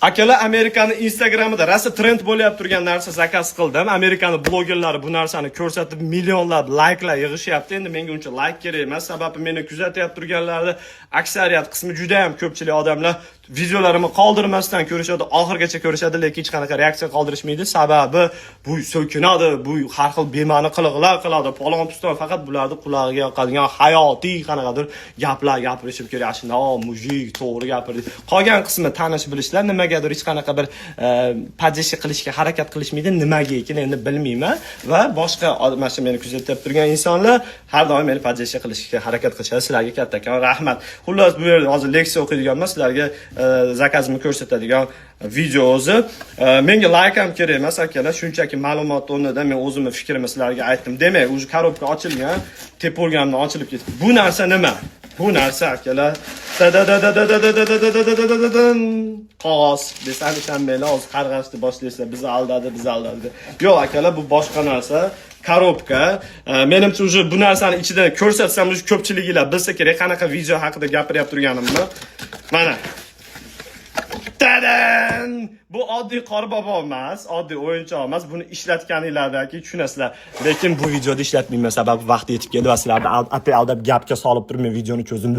Akalar, Amerikani Instagramida rosa trend bo'lib turgan narsa zakaz qildim. Amerikani blogerlari bu narsani ko'rsatib millionlab layklar yig'ishyapti. Endi menga uncha layk kerak emas, sababi meni kuzatyapti turganlarning aksariyat qismi juda ham ko'pchilik odamlar videolarimni qoldirmasdan ko'rishadi, oxirgacha ko'rishadi, lekin hech qanaqa reaksiya qoldirishmaydi. Sababi bu so'kinadi, bu har xil bema'ni qiliqlar qiladi. Palon piston faqat bularning qulog'iga yoqadigan hayotiy qanaqadir gaplar gapirishib kerak. Shunda mujik to'g'ri gapirdi. Qolgan qismi tanish bilishlar, nimagadir hech qanaqa bir podjeshi qilishga harakat qilishmaydi. Nimaga ekan endi bilmayman va boshqa mana shu meni kuzatib turgan insonlar har doim meni podjeshi qilishga harakat qilishadi. Sizlarga kattakon rahmat. Xullas, bu yerda hozir leksiya o'qiydiganman, sizlarga zakazimni ko'rsatadigan video o'zi. Menga like ham kerak emas akalar, shunchaki ma'lumot o'rnida men o'zimning fikrimni sizlarga aytdim. Demak, o'zi korobka ochilgan, tepolgandan ochilib ketdi. Bu narsa nima? Bu narsa akalar qog'oz desam ishonmaylar, hozir qarg'ashni boshlaysa bizni aldadi. Yo'q akalar, bu boshqa narsa. Korobka. Menimcha уже bu narsani ichida ko'rsatsam, уже ko'pchiliginglar bilsa kerak qanaqa video haqida gapiryapti turganimni. Mana. Tadan! Bu oddiy qorbobo emas, oddiy o'yinchoq emas. Buni ishlatganinglardagi tushunasizlar. Lekin bu videoda ishlatmayman, sababi vaqti yetib keldi va sizlarni aldab gapga solib turib men videoni cho'zdim.